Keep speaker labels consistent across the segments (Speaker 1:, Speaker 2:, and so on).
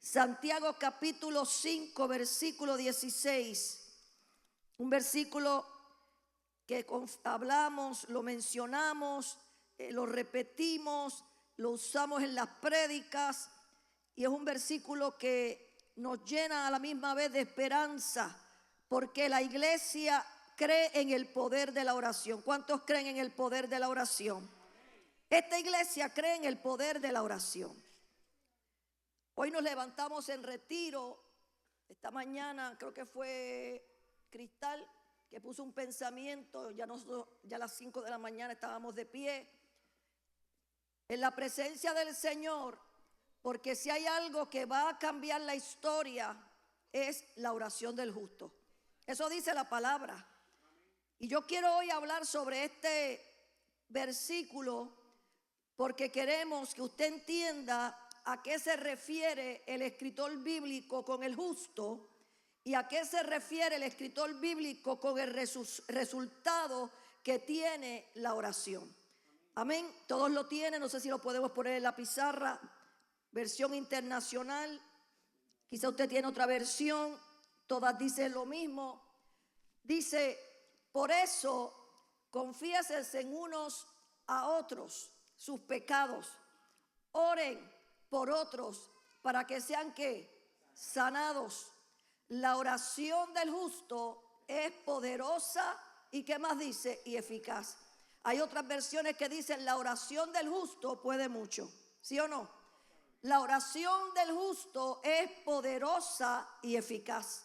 Speaker 1: Santiago capítulo 5, versículo 16. Un versículo que hablamos, lo mencionamos, lo repetimos, lo usamos en las prédicas, y es un versículo que nos llena a la misma vez de esperanza, porque la iglesia cree en el poder de la oración. ¿Cuántos creen en el poder de la oración? Esta iglesia cree en el poder de la oración. Hoy nos levantamos en retiro. Esta mañana creo que fue Cristal que puso un pensamiento. Ya a las 5 de la mañana estábamos de pie en la presencia del Señor, porque si hay algo que va a cambiar la historia es la oración del justo. Eso dice la palabra. Y yo quiero hoy hablar sobre este versículo porque queremos que usted entienda a qué se refiere el escritor bíblico con el justo y a qué se refiere el escritor bíblico con el resultado que tiene la oración. Amén. Todos lo tienen. No sé si lo podemos poner en la pizarra. Versión internacional. Quizá usted tiene otra versión. Todas dicen lo mismo. Dice: por eso confiésense en unos a otros sus pecados. Oren por otros para que sean ¿qué? Sanados. La oración del justo es poderosa y ¿qué más dice? Y eficaz. Hay otras versiones que dicen: la oración del justo puede mucho. ¿Sí o no? La oración del justo es poderosa y eficaz.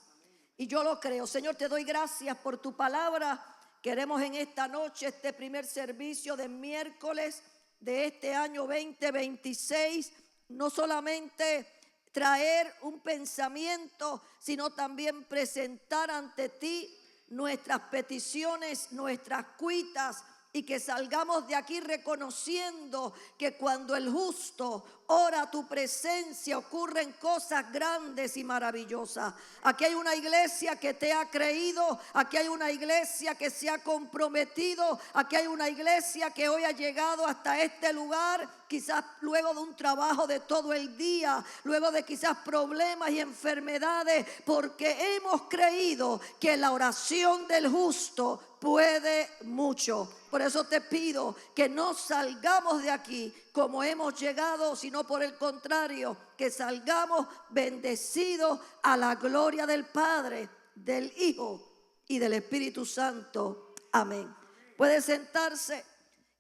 Speaker 1: Y yo lo creo. Señor, te doy gracias por tu palabra. Queremos en esta noche, este primer servicio de miércoles de este año 2026, no solamente traer un pensamiento, sino también presentar ante ti nuestras peticiones, nuestras cuitas, y que salgamos de aquí reconociendo que cuando el justo ora a tu presencia ocurren cosas grandes y maravillosas. Aquí hay una iglesia que te ha creído, aquí hay una iglesia que se ha comprometido, aquí hay una iglesia que hoy ha llegado hasta este lugar, quizás luego de un trabajo de todo el día, luego de quizás problemas y enfermedades, porque hemos creído que la oración del justo puede mucho. Por eso te pido que no salgamos de aquí como hemos llegado, sino por el contrario, que salgamos bendecidos a la gloria del Padre, del Hijo y del Espíritu Santo. Amén. Puede sentarse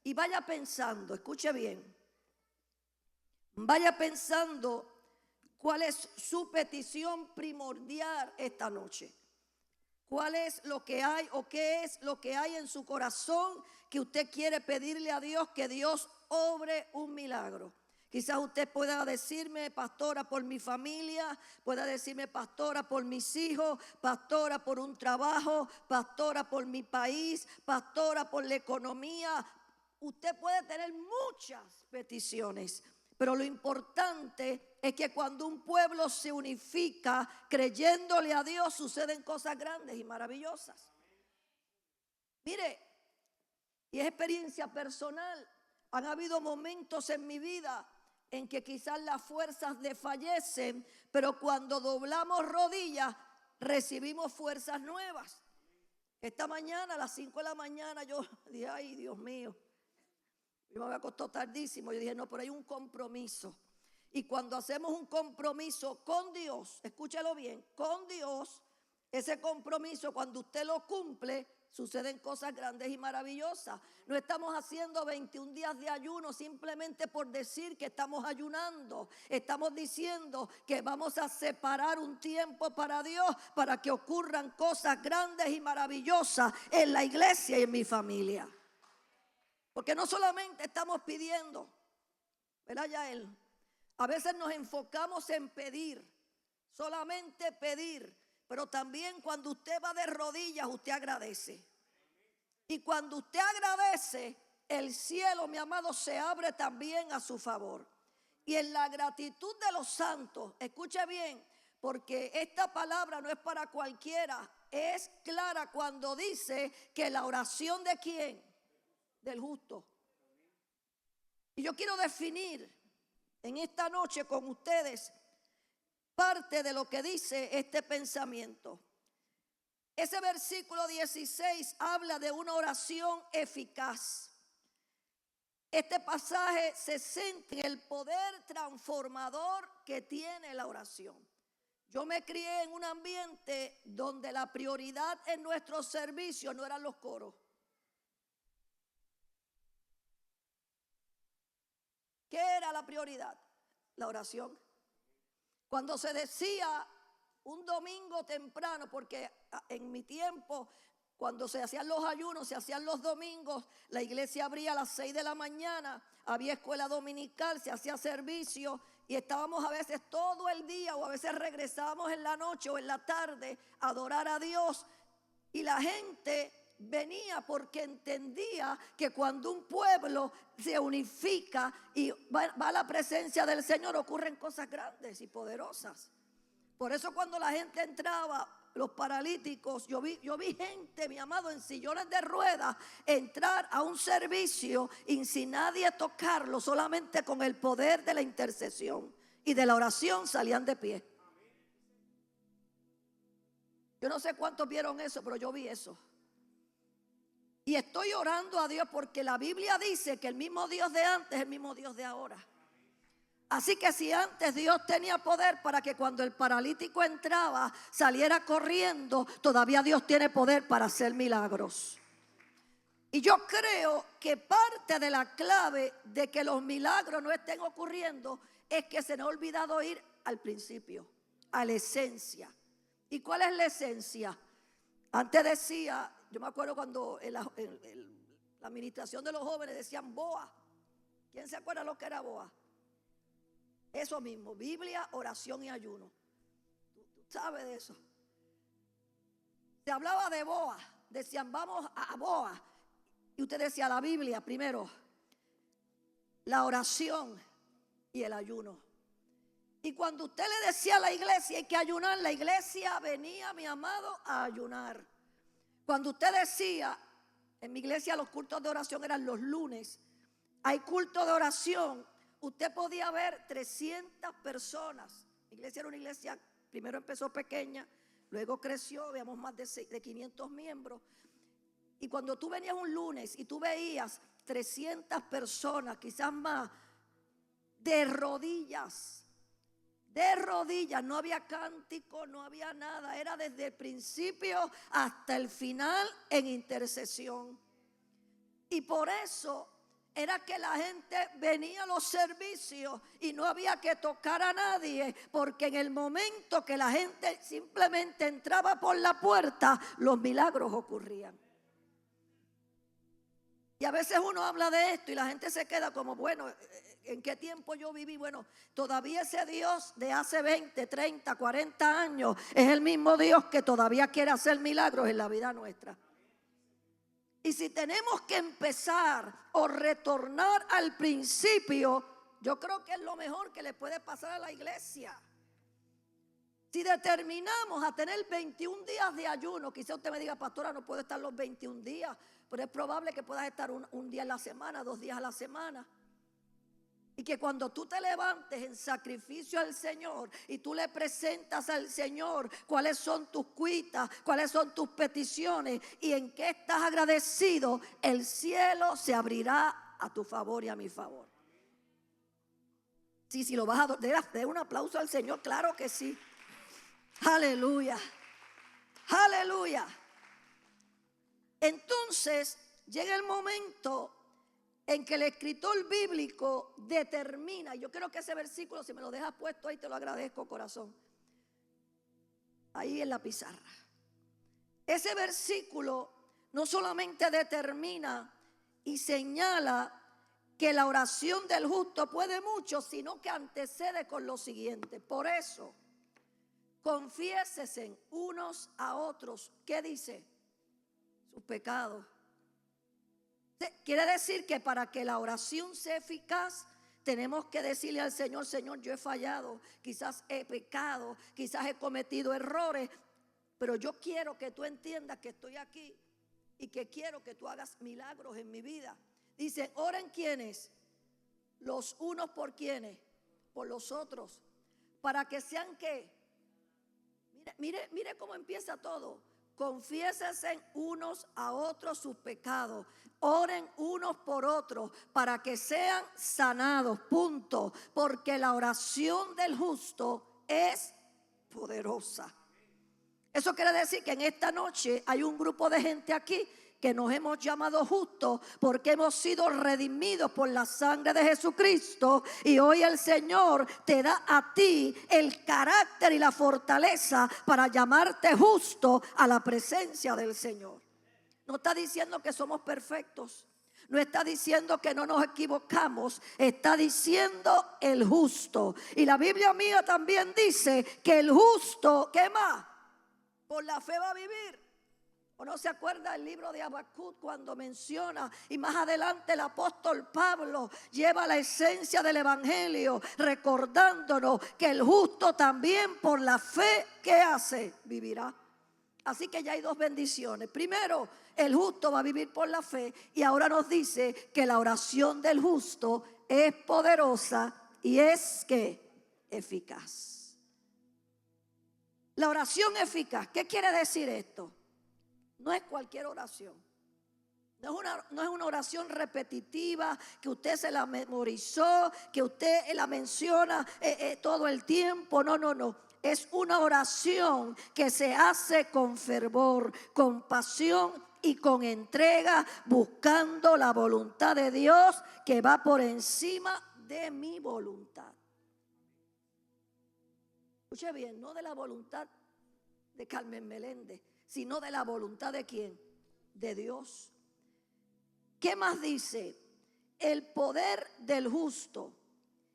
Speaker 1: y vaya pensando, escuche bien, vaya pensando cuál es su petición primordial esta noche. ¿Cuál es lo que hay o qué es lo que hay en su corazón que usted quiere pedirle a Dios que Dios obre un milagro? Quizás usted pueda decirme: pastora, por mi familia; pueda decirme: pastora, por mis hijos; pastora, por un trabajo; pastora, por mi país; pastora, por la economía. Usted puede tener muchas peticiones, pero lo importante es que cuando un pueblo se unifica creyéndole a Dios, suceden cosas grandes y maravillosas. Mire, y es experiencia personal. Han habido momentos en mi vida en que quizás las fuerzas desfallecen, pero cuando doblamos rodillas recibimos fuerzas nuevas. Esta mañana a las 5 de la mañana yo dije: ay, Dios mío, yo me había acostado tardísimo. Yo dije: no, pero hay un compromiso. Y cuando hacemos un compromiso con Dios, escúchalo bien, con Dios, ese compromiso, cuando usted lo cumple, suceden cosas grandes y maravillosas. No estamos haciendo 21 días de ayuno simplemente por decir que estamos ayunando. Estamos diciendo que vamos a separar un tiempo para Dios, para que ocurran cosas grandes y maravillosas en la iglesia y en mi familia. Porque no solamente estamos pidiendo, ¿verdad, Yael? A veces nos enfocamos en pedir, solamente pedir, pero también cuando usted va de rodillas, usted agradece. Y cuando usted agradece, el cielo, mi amado, se abre también a su favor. Y en la gratitud de los santos, escuche bien, porque esta palabra no es para cualquiera, es clara cuando dice que la oración de ¿quién? Del justo. Y yo quiero definir en esta noche con ustedes parte de lo que dice este pensamiento. Ese versículo 16 habla de una oración eficaz. Este pasaje se centra en el poder transformador que tiene la oración. Yo me crié en un ambiente donde la prioridad en nuestro servicio no eran los coros. ¿Qué era la prioridad? La oración. Cuando se decía un domingo temprano, porque en mi tiempo, cuando se hacían los ayunos, se hacían los domingos, la iglesia abría a las 6 de la mañana, había escuela dominical, se hacía servicio y estábamos a veces todo el día o a veces regresábamos en la noche o en la tarde a adorar a Dios, y la gente venía porque entendía que cuando un pueblo se unifica y va a la presencia del Señor, ocurren cosas grandes y poderosas. Por eso cuando la gente entraba, los paralíticos, yo vi gente, mi amado, en sillones de ruedas entrar a un servicio y sin nadie tocarlo, solamente con el poder de la intercesión y de la oración salían de pie. Yo no sé cuántos vieron eso, pero yo vi eso. Y estoy orando a Dios porque la Biblia dice que el mismo Dios de antes es el mismo Dios de ahora. Así que si antes Dios tenía poder para que cuando el paralítico entraba saliera corriendo, todavía Dios tiene poder para hacer milagros. Y yo creo que parte de la clave de que los milagros no estén ocurriendo es que se nos ha olvidado ir al principio, a la esencia. ¿Y cuál es la esencia? Antes decía, yo me acuerdo cuando en la administración de los jóvenes decían BOA. ¿Quién se acuerda lo que era BOA? Eso mismo, Biblia, oración y ayuno. ¿Tú sabes de eso? Se hablaba de BOA, decían vamos a BOA. Y usted decía la Biblia primero, la oración y el ayuno. Y cuando usted le decía a la iglesia hay que ayunar, la iglesia venía, mi amado, a ayunar. Cuando usted decía, en mi iglesia los cultos de oración eran los lunes, hay culto de oración, usted podía ver 300 personas. Mi iglesia era una iglesia, primero empezó pequeña, luego creció, habíamos más de 500 miembros. Y cuando tú venías un lunes y tú veías 300 personas, quizás más, de rodillas, no había cántico, no había nada, era desde el principio hasta el final en intercesión. Y por eso era que la gente venía a los servicios y no había que tocar a nadie, porque en el momento que la gente simplemente entraba por la puerta, los milagros ocurrían. Y a veces uno habla de esto y la gente se queda como, bueno, ¿en qué tiempo yo viví? Bueno, todavía ese Dios de hace 20, 30, 40 años es el mismo Dios que todavía quiere hacer milagros en la vida nuestra. Y si tenemos que empezar o retornar al principio, yo creo que es lo mejor que le puede pasar a la iglesia. Si determinamos a tener 21 días de ayuno, quizá usted me diga, pastora, no puedo estar los 21 días, pero es probable que puedas estar un día a la semana, 2 días a la semana. Y que cuando tú te levantes en sacrificio al Señor y tú le presentas al Señor cuáles son tus cuitas, cuáles son tus peticiones y en qué estás agradecido, el cielo se abrirá a tu favor y a mi favor. Sí, si lo vas a dar un aplauso al Señor, claro que sí. Aleluya, aleluya. Entonces llega el momento en que el escritor bíblico determina, y yo creo que ese versículo, si me lo dejas puesto ahí, te lo agradezco, corazón, ahí en la pizarra. Ese versículo no solamente determina y señala que la oración del justo puede mucho, sino que antecede con lo siguiente. Por eso, confiésesen unos a otros. ¿Qué dice? Sus pecados. Quiere decir que para que la oración sea eficaz, tenemos que decirle al Señor, Señor, yo he fallado, quizás he pecado, quizás he cometido errores, pero yo quiero que tú entiendas que estoy aquí y que quiero que tú hagas milagros en mi vida. Dice, oren ¿quiénes? Los unos por quienes, por los otros, para que sean ¿qué? Mire cómo empieza todo. Confiésense unos a otros sus pecados. Oren unos por otros para que sean sanados. Punto. Porque la oración del justo es poderosa. Eso quiere decir que en esta noche hay un grupo de gente aquí que nos hemos llamado justos porque hemos sido redimidos por la sangre de Jesucristo, y hoy el Señor te da a ti el carácter y la fortaleza para llamarte justo a la presencia del Señor. No está diciendo que somos perfectos, no está diciendo que no nos equivocamos, está diciendo el justo. Y la Biblia mía también dice que el justo, ¿qué más? Por la fe va a vivir. ¿O no se acuerda el libro de Habacuc cuando menciona, y más adelante el apóstol Pablo lleva la esencia del evangelio recordándonos que el justo también por la fe que hace vivirá? Así que ya hay dos bendiciones. Primero, el justo va a vivir por la fe, y ahora nos dice que la oración del justo es poderosa y es ¿qué? Eficaz. La oración eficaz, ¿qué quiere decir esto? No es cualquier oración. No es una oración repetitiva que usted se la memorizó, que usted la menciona todo el tiempo. No. Es una oración que se hace con fervor, con pasión y con entrega, buscando la voluntad de Dios que va por encima de mi voluntad. Escuche bien, no de la voluntad de Carmen Meléndez, sino de la voluntad de ¿quién? De Dios. ¿Qué más dice? El poder del justo.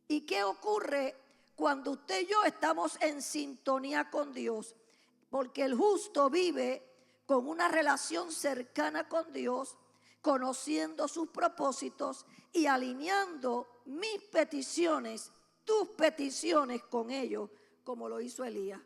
Speaker 1: ¿Y qué ocurre cuando usted y yo estamos en sintonía con Dios? Porque el justo vive con una relación cercana con Dios, conociendo sus propósitos y alineando mis peticiones, tus peticiones con ellos, como lo hizo Elías.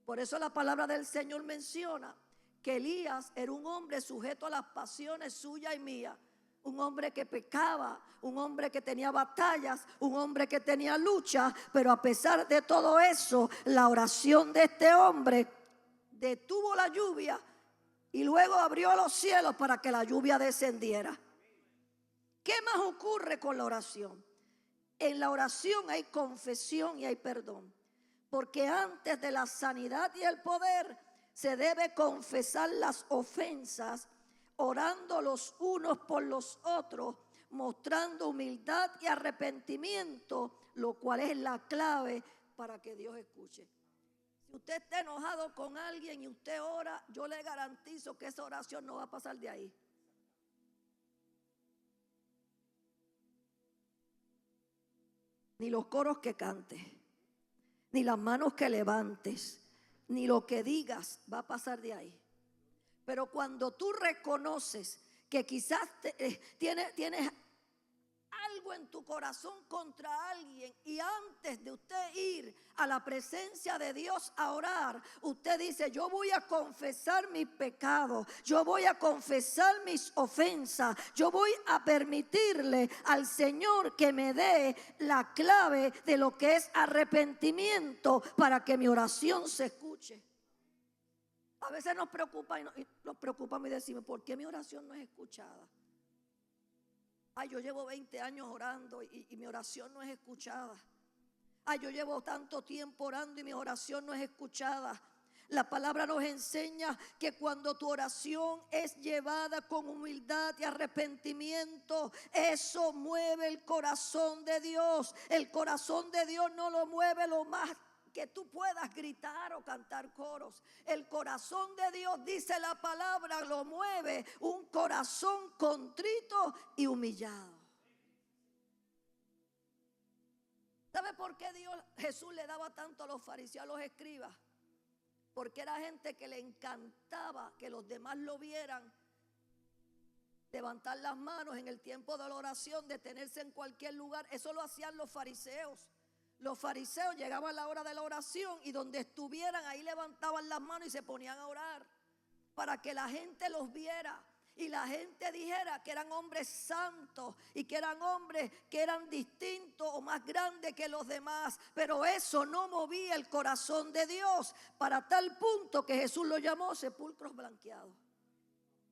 Speaker 1: Por eso la palabra del Señor menciona que Elías era un hombre sujeto a las pasiones suyas y mías. Un hombre que pecaba, un hombre que tenía batallas, un hombre que tenía lucha. Pero a pesar de todo eso, la oración de este hombre detuvo la lluvia y luego abrió los cielos para que la lluvia descendiera. ¿Qué más ocurre con la oración? En la oración hay confesión y hay perdón. Porque antes de la sanidad y el poder se debe confesar las ofensas, orando los unos por los otros, mostrando humildad y arrepentimiento, lo cual es la clave para que Dios escuche. Si usted está enojado con alguien y usted ora, yo le garantizo que esa oración no va a pasar de ahí. Ni los coros que cantes, ni las manos que levantes, ni lo que digas va a pasar de ahí. Pero cuando tú reconoces que quizás tienes algo en tu corazón contra alguien, y antes de usted ir a la presencia de Dios a orar, usted dice: yo voy a confesar mis pecados, yo voy a confesar mis ofensas, yo voy a permitirle al Señor que me dé la clave de lo que es arrepentimiento para que mi oración se escuche. A veces nos preocupa y decimos: ¿por qué mi oración no es escuchada? Ay, yo llevo 20 años orando y mi oración no es escuchada. Ay, yo llevo tanto tiempo orando y mi oración no es escuchada. La palabra nos enseña que cuando tu oración es llevada con humildad y arrepentimiento, eso mueve el corazón de Dios. El corazón de Dios no lo mueve lo más que tú puedas gritar o cantar coros. El corazón de Dios, dice la palabra, lo mueve un corazón contrito y humillado. ¿Sabe por qué Jesús le daba tanto a los fariseos, a los escribas? Porque era gente que le encantaba que los demás lo vieran levantar las manos en el tiempo de la oración, detenerse en cualquier lugar. Eso lo hacían los fariseos. Los fariseos llegaban a la hora de la oración y donde estuvieran ahí levantaban las manos y se ponían a orar para que la gente los viera. y la gente dijera que eran hombres santos y que eran hombres que eran distintos o más grandes que los demás, pero eso no movía el corazón de Dios para tal punto que Jesús lo llamó sepulcros blanqueados.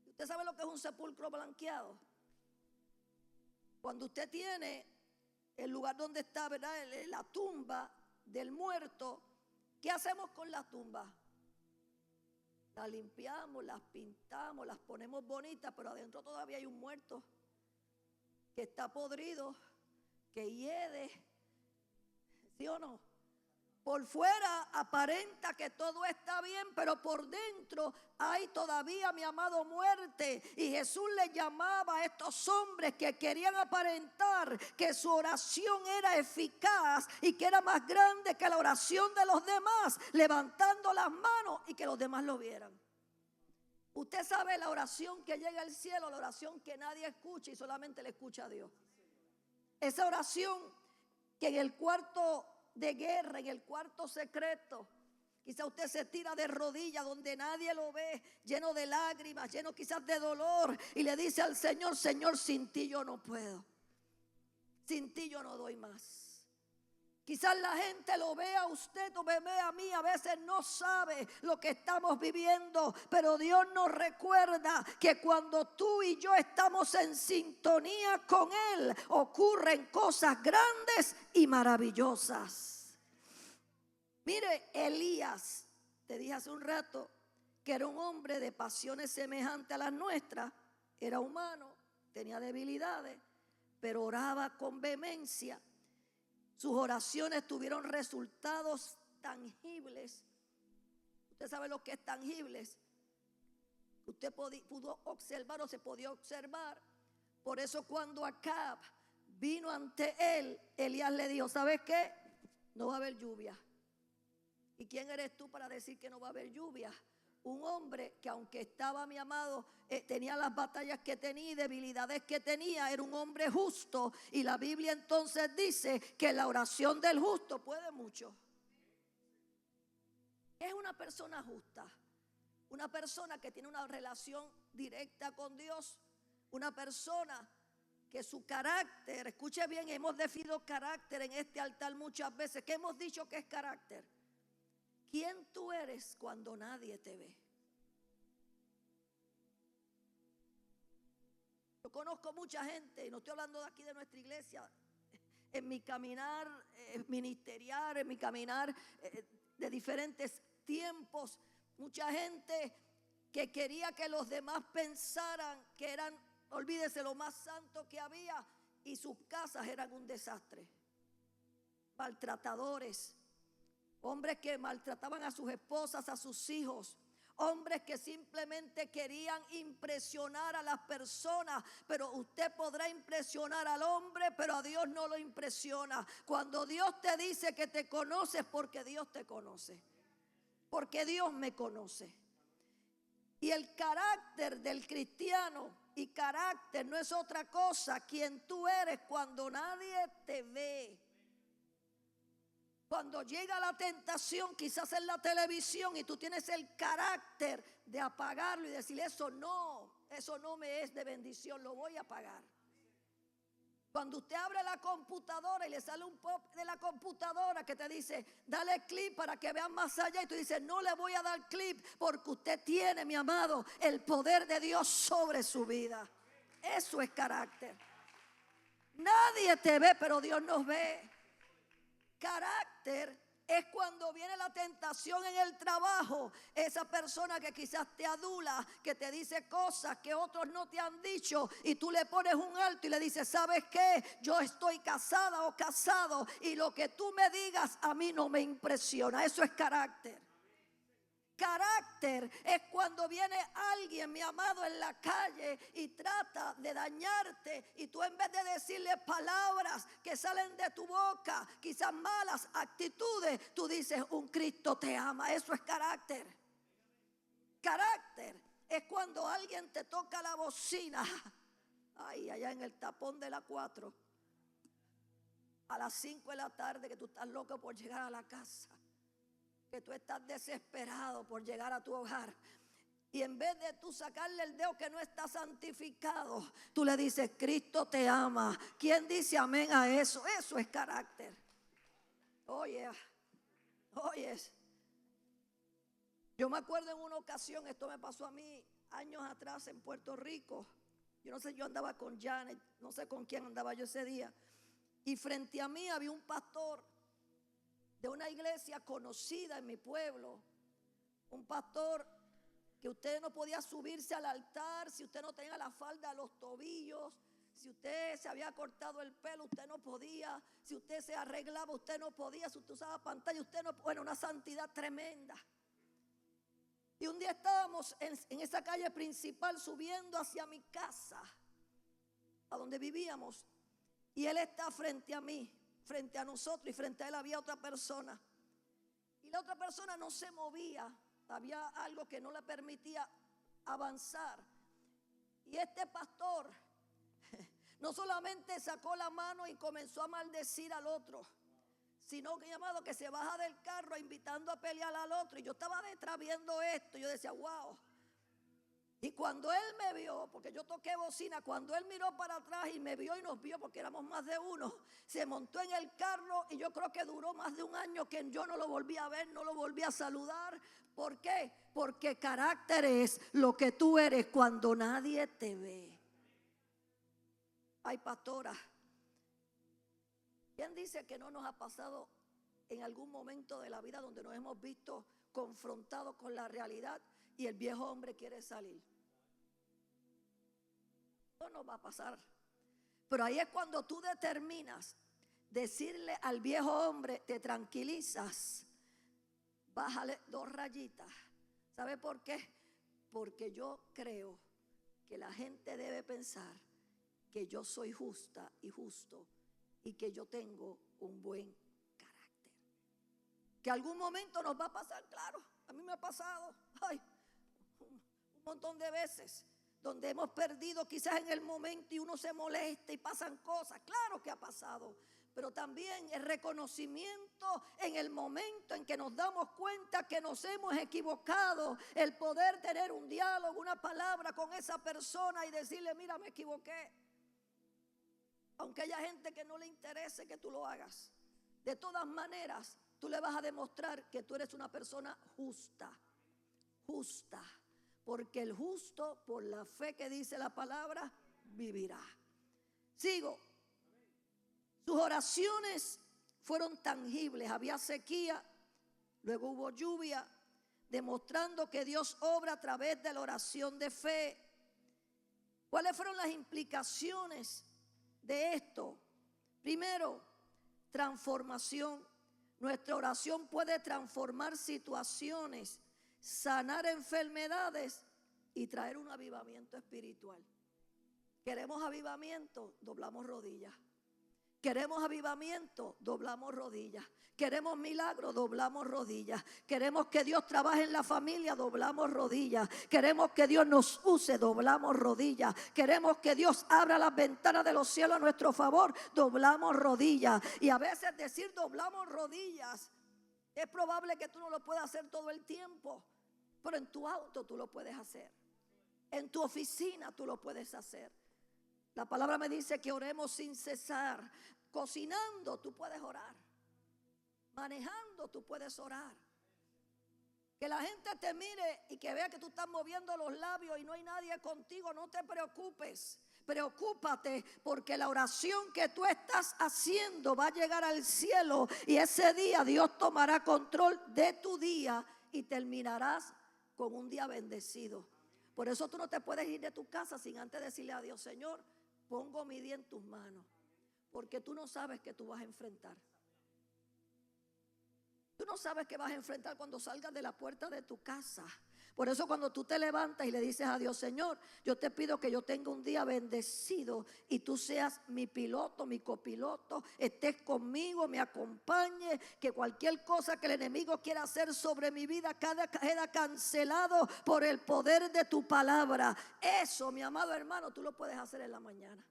Speaker 1: ¿Usted sabe lo que es un sepulcro blanqueado? Cuando usted tiene el lugar donde está, ¿verdad?, la tumba del muerto, ¿qué hacemos con la tumba? La limpiamos, las pintamos, las ponemos bonitas, pero adentro todavía hay un muerto que está podrido, que hiede, ¿sí o no? Por fuera aparenta que todo está bien, pero por dentro hay todavía, mi amado, muerte. Y Jesús le llamaba a estos hombres que querían aparentar que su oración era eficaz y que era más grande que la oración de los demás, levantando las manos y que los demás lo vieran. Usted sabe la oración que llega al cielo, la oración que nadie escucha y solamente le escucha a Dios. Esa oración que en el cuarto de guerra, en el cuarto secreto, quizá usted se tira de rodillas donde nadie lo ve, lleno de lágrimas, lleno quizás de dolor, y le dice al Señor: Señor, sin ti yo no puedo, sin ti yo no doy más. Quizás la gente lo vea a usted o me vea a mí, a veces no sabe lo que estamos viviendo, pero Dios nos recuerda que cuando tú y yo estamos en sintonía con Él, ocurren cosas grandes y maravillosas. Mire, Elías, te dije hace un rato que era un hombre de pasiones semejantes a las nuestras, era humano, tenía debilidades, pero oraba con vehemencia. Sus oraciones tuvieron resultados tangibles. Usted sabe lo que es tangibles. Usted pudo observar o se podía observar. Por eso cuando Acab vino ante él, Elías le dijo: ¿sabes qué? No va a haber lluvia. ¿Y quién eres tú para decir que no va a haber lluvia? Un hombre que, aunque estaba, mi amado, tenía las batallas que tenía y debilidades que tenía, era un hombre justo. Y la Biblia entonces dice que la oración del justo puede mucho. Es una persona justa, una persona que tiene una relación directa con Dios, una persona que su carácter, escuche bien, hemos definido carácter en este altar muchas veces. ¿Qué hemos dicho que es carácter? ¿Quién tú eres cuando nadie te ve? Yo conozco mucha gente, y no estoy hablando de aquí de nuestra iglesia, en mi caminar ministerial, en mi caminar de diferentes tiempos, mucha gente que quería que los demás pensaran que eran, olvídese, lo más santo que había, y sus casas eran un desastre. Maltratadores. Hombres que maltrataban a sus esposas, a sus hijos. Hombres que simplemente querían impresionar a las personas. Pero usted podrá impresionar al hombre, pero a Dios no lo impresiona. Cuando Dios te dice que te conoces, porque Dios te conoce. Porque Dios me conoce. Y el carácter del cristiano, y carácter no es otra cosa, quien tú eres cuando nadie te ve. Cuando llega la tentación, quizás en la televisión, y tú tienes el carácter de apagarlo y decir: eso no me es de bendición, lo voy a apagar. Cuando usted abre la computadora y le sale un pop de la computadora que te dice: dale clic para que vean más allá, y tú dices: no le voy a dar clic, porque usted tiene, mi amado, el poder de Dios sobre su vida. Eso es carácter. Nadie te ve, pero Dios nos ve. Carácter es cuando viene la tentación en el trabajo, esa persona que quizás te adula, que te dice cosas que otros no te han dicho, y tú le pones un alto y le dices: ¿sabes qué? Yo estoy casada o casado, y lo que tú me digas a mí no me impresiona. Eso es carácter. Carácter es cuando viene alguien, mi amado, en la calle y trata de dañarte, y tú, en vez de decirle palabras que salen de tu boca, quizás malas actitudes, tú dices: un Cristo te ama. Eso es carácter. Carácter es cuando alguien te toca la bocina, ay, allá en el tapón de la 4, a las 5 de la tarde, que tú estás loco por llegar a la casa, que tú estás desesperado por llegar a tu hogar, Y en vez de tú sacarle el dedo que no está santificado, tú le dices, Cristo te ama. ¿Quién dice amén a eso? Eso es carácter. Oye, oye. Yo me acuerdo en una ocasión, esto me pasó a mí años atrás en Puerto Rico. Yo no sé, yo andaba con Janet, no sé con quién andaba yo ese día. Y frente a mí había un pastor de una iglesia conocida en mi pueblo. Un pastor que usted no podía subirse al altar si usted no tenía la falda a los tobillos. Si usted se había cortado el pelo, usted no podía. Si usted se arreglaba, usted no podía. Si usted usaba pantalla, usted no podía. Bueno, una santidad tremenda. Y un día estábamos en esa calle principal subiendo hacia mi casa, a donde vivíamos. Y él está frente a mí, frente a nosotros, y frente a él había otra persona. Y la otra persona no se movía. Había algo que no le permitía avanzar. Y este pastor no solamente sacó la mano y comenzó a maldecir al otro, sino que llamado que se baja del carro invitando a pelear al otro. Y yo estaba detrás viendo esto. Y yo decía, wow. Y cuando él me vio, porque yo toqué bocina, cuando él miró para atrás y me vio y nos vio, porque éramos más de uno, se montó en el carro y yo creo que duró más de un año que yo no lo volví a ver, no lo volví a saludar. ¿Por qué? Porque carácter es lo que tú eres cuando nadie te ve. Ay, pastora, ¿quién dice que no nos ha pasado en algún momento de la vida donde nos hemos visto confrontados con la realidad y el viejo hombre quiere salir? No nos va a pasar. Pero ahí es cuando tú determinas decirle al viejo hombre, te tranquilizas, bájale 2 rayitas. ¿Sabe por qué? Porque yo creo que la gente debe pensar que yo soy justa y justo y que yo tengo un buen carácter. Que algún momento nos va a pasar, claro, a mí me ha pasado, ay, un montón de veces, donde hemos perdido quizás en el momento y uno se molesta y pasan cosas, claro que ha pasado. Pero también el reconocimiento en el momento en que nos damos cuenta que nos hemos equivocado, el poder tener un diálogo, una palabra con esa persona y decirle, mira, me equivoqué. Aunque haya gente que no le interese que tú lo hagas, de todas maneras, tú le vas a demostrar que tú eres una persona justa, justa. Porque el justo, por la fe que dice la palabra, vivirá. Sigo. Sus oraciones fueron tangibles. Había sequía, luego hubo lluvia, demostrando que Dios obra a través de la oración de fe. ¿Cuáles fueron las implicaciones de esto? Primero, transformación. Nuestra oración puede transformar situaciones, sanar enfermedades y traer un avivamiento espiritual. ¿Queremos avivamiento? Doblamos rodillas. ¿Queremos avivamiento? Doblamos rodillas. ¿Queremos milagro? Doblamos rodillas. ¿Queremos que Dios trabaje en la familia? Doblamos rodillas. ¿Queremos que Dios nos use? Doblamos rodillas. ¿Queremos que Dios abra las ventanas de los cielos a nuestro favor? Doblamos rodillas. Y a veces decir doblamos rodillas, es probable que tú no lo puedas hacer todo el tiempo, pero en tu auto tú lo puedes hacer. En tu oficina tú lo puedes hacer. La palabra me dice que oremos sin cesar. Cocinando tú puedes orar. Manejando tú puedes orar. Que la gente te mire y que vea que tú estás moviendo los labios y no hay nadie contigo. No te preocupes. Preocúpate porque la oración que tú estás haciendo va a llegar al cielo. Y ese día Dios tomará control de tu día y terminarás con un día bendecido. Por eso tú no te puedes ir de tu casa sin antes decirle a Dios, Señor, pongo mi día en tus manos, porque tú no sabes qué tú vas a enfrentar. Tú no sabes qué vas a enfrentar cuando salgas de la puerta de tu casa. Por eso cuando tú te levantas y le dices a Dios, Señor, yo te pido que yo tenga un día bendecido y tú seas mi piloto, mi copiloto, estés conmigo, me acompañe, que cualquier cosa que el enemigo quiera hacer sobre mi vida queda cancelado por el poder de tu palabra. Eso, mi amado hermano, tú lo puedes hacer en la mañana.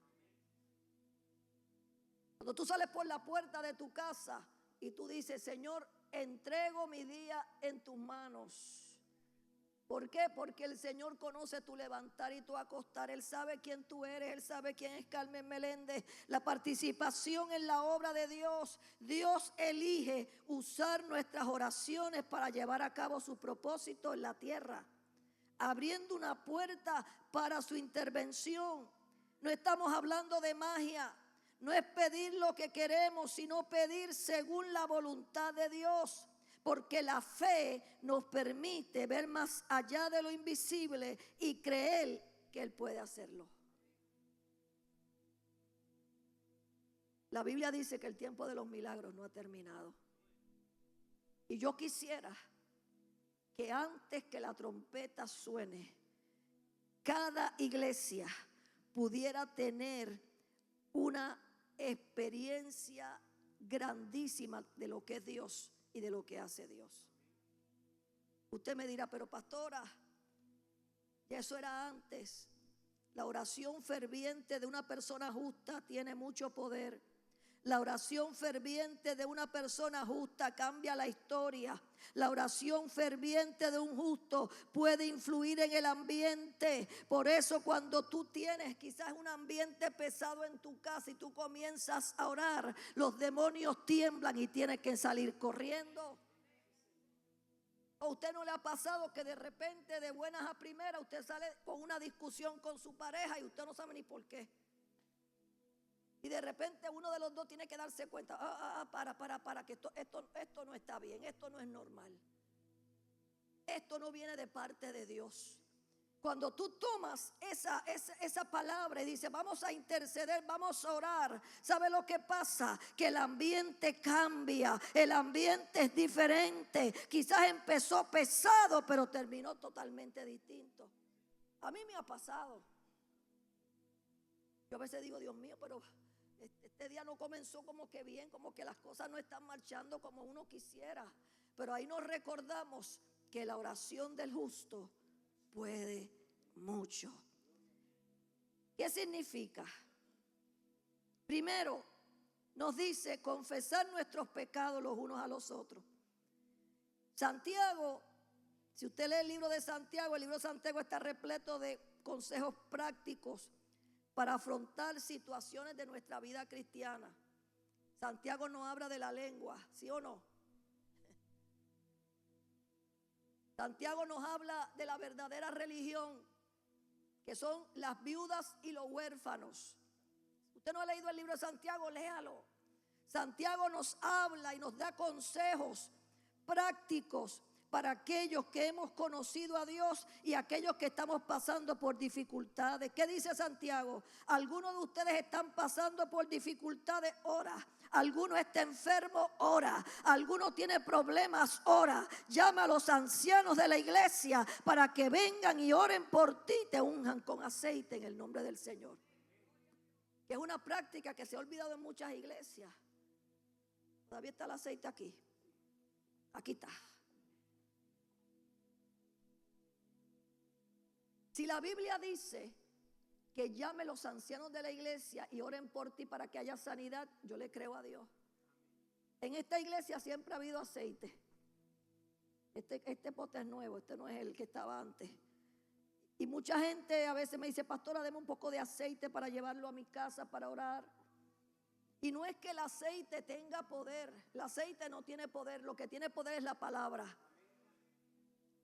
Speaker 1: Cuando tú sales por la puerta de tu casa y tú dices, Señor, entrego mi día en tus manos. ¿Por qué? Porque el Señor conoce tu levantar y tu acostar. Él sabe quién tú eres. Él sabe quién es Carmen Meléndez. La participación en la obra de Dios. Dios elige usar nuestras oraciones para llevar a cabo su propósito en la tierra, abriendo una puerta para su intervención. No estamos hablando de magia. No es pedir lo que queremos, sino pedir según la voluntad de Dios. Porque la fe nos permite ver más allá de lo invisible y creer que Él puede hacerlo. La Biblia dice que el tiempo de los milagros no ha terminado. Y yo quisiera que antes que la trompeta suene, cada iglesia pudiera tener una experiencia grandísima de lo que es Dios y de lo que hace Dios. Usted me dirá, pero pastora, ya eso era antes. La oración ferviente de una persona justa tiene mucho poder. La oración ferviente de una persona justa cambia la historia. La oración ferviente de un justo puede influir en el ambiente. Por eso cuando tú tienes quizás un ambiente pesado en tu casa y tú comienzas a orar, los demonios tiemblan y tienes que salir corriendo. ¿O a usted no le ha pasado que de repente, de buenas a primeras, usted sale con una discusión con su pareja y usted no sabe ni por qué? Y de repente uno de los dos tiene que darse cuenta, para, que esto no está bien, esto no es normal. Esto no viene de parte de Dios. Cuando tú tomas esa palabra y dices, vamos a interceder, vamos a orar, ¿sabe lo que pasa? Que el ambiente cambia, el ambiente es diferente. Quizás empezó pesado, pero terminó totalmente distinto. A mí me ha pasado. Yo a veces digo, Dios mío, pero este día no comenzó como que bien, como que las cosas no están marchando como uno quisiera. Pero ahí nos recordamos que la oración del justo puede mucho. ¿Qué significa? Primero, nos dice confesar nuestros pecados los unos a los otros. Santiago, si usted lee el libro de Santiago, el libro de Santiago está repleto de consejos prácticos para afrontar situaciones de nuestra vida cristiana. Santiago nos habla de la lengua, ¿sí o no? Santiago nos habla de la verdadera religión, que son las viudas y los huérfanos. Usted no ha leído el libro de Santiago, léalo. Santiago nos habla y nos da consejos prácticos para aquellos que hemos conocido a Dios y aquellos que estamos pasando por dificultades. ¿Qué dice Santiago? Algunos de ustedes están pasando por dificultades, ora. Alguno está enfermo, ora. Alguno tiene problemas, ora. Llama a los ancianos de la iglesia para que vengan y oren por ti, te unjan con aceite en el nombre del Señor. Que es una práctica que se ha olvidado en muchas iglesias. Todavía está el aceite aquí. Aquí está. Si la Biblia dice que llame a los ancianos de la iglesia y oren por ti para que haya sanidad, yo le creo a Dios. En esta iglesia siempre ha habido aceite. Este pote es nuevo, este no es el que estaba antes. Y mucha gente a veces me dice, pastora, deme un poco de aceite para llevarlo a mi casa para orar. Y no es que el aceite tenga poder. El aceite no tiene poder. Lo que tiene poder es la palabra.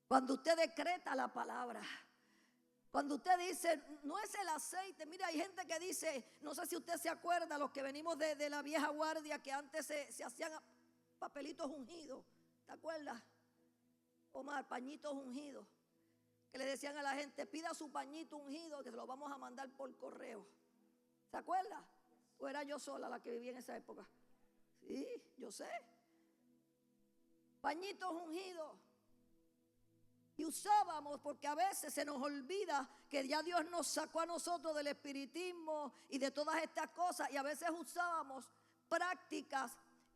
Speaker 1: Cuando usted decreta la palabra. Cuando usted dice, no es el aceite. Mira, hay gente que dice, no sé si usted se acuerda, los que venimos de la vieja guardia, que antes se hacían papelitos ungidos. ¿Te acuerdas? Omar, pañitos ungidos. Que le decían a la gente, pida su pañito ungido que se lo vamos a mandar por correo. ¿Se acuerda? ¿O era yo sola la que vivía en esa época? Sí, yo sé. Pañitos ungidos. Y usábamos, porque a veces se nos olvida que ya Dios nos sacó a nosotros del espiritismo y de todas estas cosas. Y a veces usábamos prácticas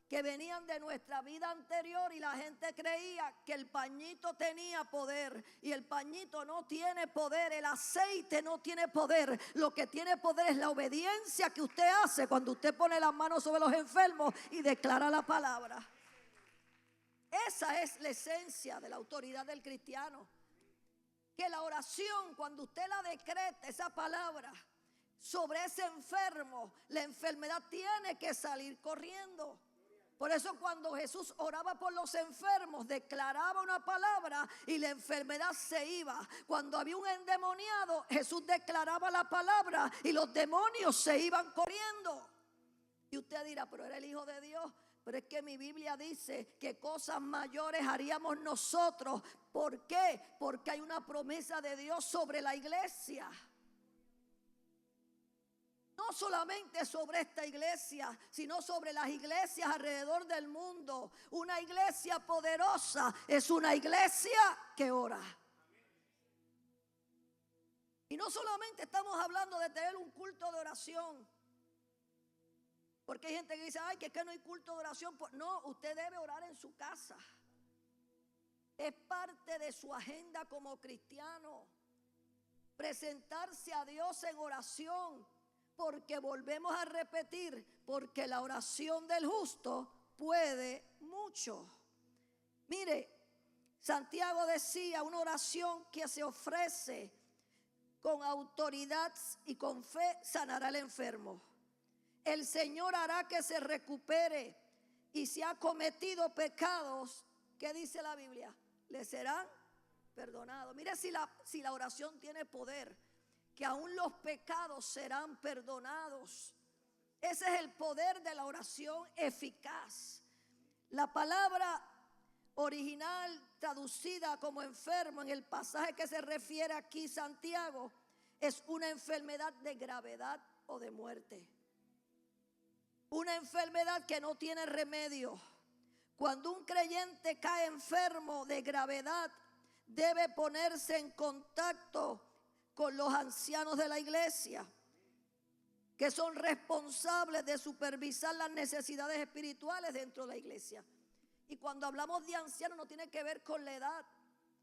Speaker 1: que venían de nuestra vida anterior y la gente creía que el pañito tenía poder. Y el pañito no tiene poder, el aceite no tiene poder. Lo que tiene poder es la obediencia que usted hace cuando usted pone las manos sobre los enfermos y declara la palabra. Esa es la esencia de la autoridad del cristiano. que la oración, cuando usted la decreta, esa palabra, sobre ese enfermo, la enfermedad tiene que salir corriendo. Por eso cuando Jesús oraba por los enfermos, declaraba una palabra y la enfermedad se iba. Cuando había un endemoniado, Jesús declaraba la palabra y los demonios se iban corriendo. Y usted dirá, pero era el Hijo de Dios. Pero es que mi Biblia dice que cosas mayores haríamos nosotros. ¿Por qué? Porque hay una promesa de Dios sobre la iglesia. No solamente sobre esta iglesia, sino sobre las iglesias alrededor del mundo. Una iglesia poderosa es una iglesia que ora. Y no solamente estamos hablando de tener un culto de oración. Porque hay gente que dice, ay, que no hay culto de oración. No, usted debe orar en su casa. Es parte de su agenda como cristiano. Presentarse a Dios en oración. Porque volvemos a repetir, porque la oración del justo puede mucho. Mire, Santiago decía, una oración que se ofrece con autoridad y con fe sanará al enfermo. El Señor hará que se recupere, y si ha cometido pecados, ¿qué dice la Biblia? Le serán perdonados. Mire si la oración tiene poder, que aún los pecados serán perdonados. Ese es el poder de la oración eficaz. La palabra original traducida como enfermo en el pasaje que se refiere aquí Santiago es una enfermedad de gravedad o de muerte. Una enfermedad que no tiene remedio. Cuando un creyente cae enfermo de gravedad, debe ponerse en contacto con los ancianos de la iglesia, que son responsables de supervisar las necesidades espirituales dentro de la iglesia. Y cuando hablamos de ancianos no tiene que ver con la edad,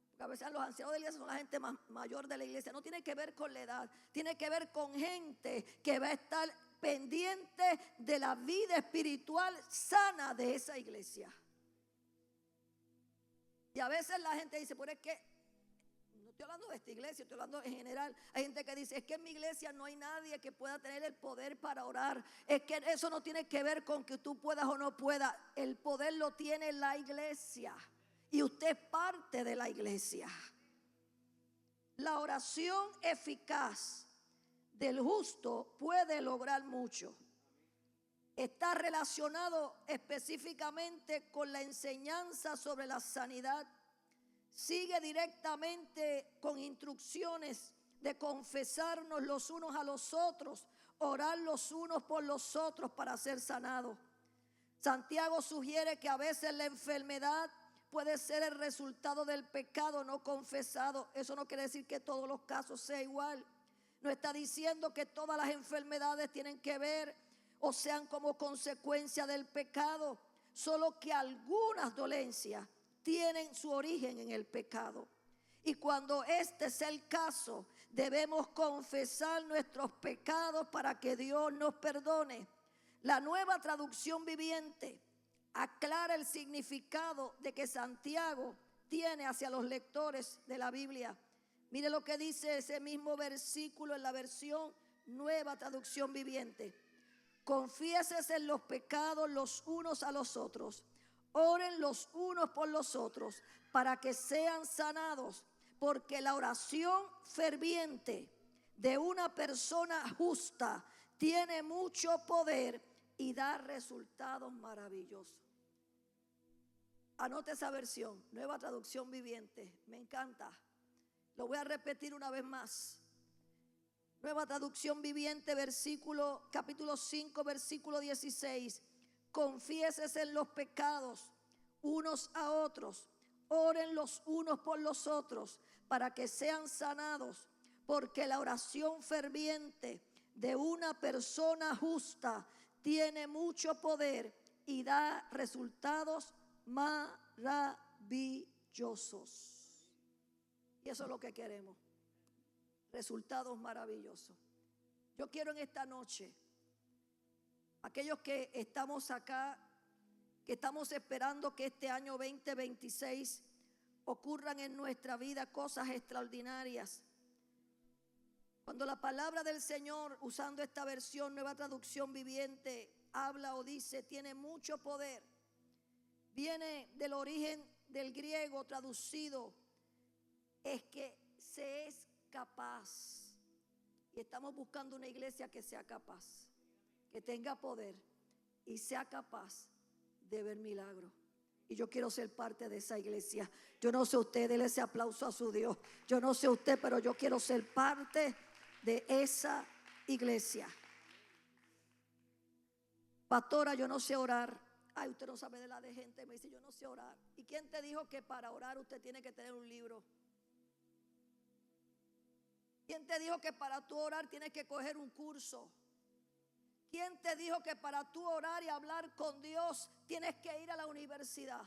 Speaker 1: porque a veces los ancianos de la iglesia son la gente más mayor de la iglesia. No tiene que ver con la edad, tiene que ver con gente que va a estar pendiente de la vida espiritual sana de esa iglesia. Y a veces la gente dice, pero es que no estoy hablando de esta iglesia, estoy hablando en general. Hay gente que dice, es que en mi iglesia no hay nadie que pueda tener el poder para orar. Es que eso no tiene que ver con que tú puedas o no puedas. El poder lo tiene la iglesia. Y usted es parte de la iglesia. La oración eficaz del justo puede lograr mucho. Está relacionado específicamente con la enseñanza sobre la sanidad. Sigue directamente con instrucciones de confesarnos los unos a los otros, orar los unos por los otros para ser sanados. Santiago sugiere que a veces la enfermedad puede ser el resultado del pecado no confesado. Eso no quiere decir que todos los casos sea igual. No está diciendo que todas las enfermedades tienen que ver o sean como consecuencia del pecado, solo que algunas dolencias tienen su origen en el pecado. Y cuando este es el caso, debemos confesar nuestros pecados para que Dios nos perdone. La Nueva Traducción Viviente aclara el significado de que Santiago tiene hacia los lectores de la Biblia. Mire lo que dice ese mismo versículo en la versión Nueva Traducción Viviente. Confiésense los pecados los unos a los otros. Oren los unos por los otros para que sean sanados, porque la oración ferviente de una persona justa tiene mucho poder y da resultados maravillosos. Anote esa versión, Nueva Traducción Viviente, me encanta. Lo voy a repetir una vez más. Nueva Traducción Viviente, capítulo 5, versículo 16. Confiésense en los pecados unos a otros, oren los unos por los otros para que sean sanados, porque la oración ferviente de una persona justa tiene mucho poder y da resultados maravillosos. Y eso es lo que queremos, resultados maravillosos. Yo quiero en esta noche, aquellos que estamos acá, que estamos esperando que este año 2026 ocurran en nuestra vida cosas extraordinarias. Cuando la palabra del Señor, usando esta versión, Nueva Traducción Viviente, habla o dice, tiene mucho poder. Viene del origen del griego traducido, es que se es capaz. Y estamos buscando una iglesia que sea capaz, que tenga poder y sea capaz de ver milagros. Y yo quiero ser parte de esa iglesia. Yo no sé usted, déle ese aplauso a su Dios. Yo no sé usted, pero yo quiero ser parte de esa iglesia. Pastora, yo no sé orar. Ay, usted no sabe de la de gente. Me dice, yo no sé orar. ¿Y quién te dijo que para orar usted tiene que tener un libro? ¿Quién te dijo que para tú orar tienes que coger un curso? ¿Quién te dijo que para tú orar y hablar con Dios tienes que ir a la universidad?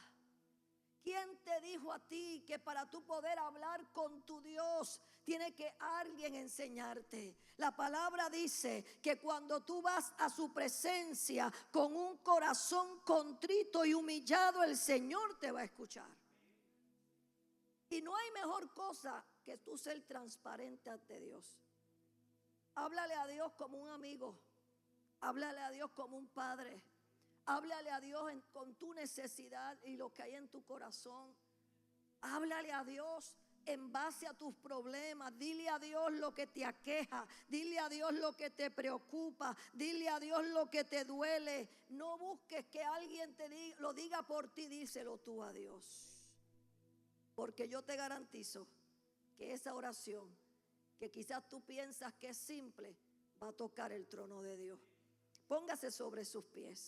Speaker 1: ¿Quién te dijo a ti que para tú poder hablar con tu Dios tiene que alguien enseñarte? La palabra dice que cuando tú vas a su presencia con un corazón contrito y humillado, el Señor te va a escuchar. Y no hay mejor cosa que tú ser transparente ante Dios. Háblale a Dios como un amigo. Háblale a Dios como un padre. Háblale a Dios con tu necesidad y lo que hay en tu corazón. Háblale a Dios en base a tus problemas. Dile a Dios lo que te aqueja. Dile a Dios lo que te preocupa. Dile a Dios lo que te duele. No busques que alguien lo diga por ti. Díselo tú a Dios. Porque yo te garantizo que esa oración, que quizás tú piensas que es simple, va a tocar el trono de Dios. Póngase sobre sus pies.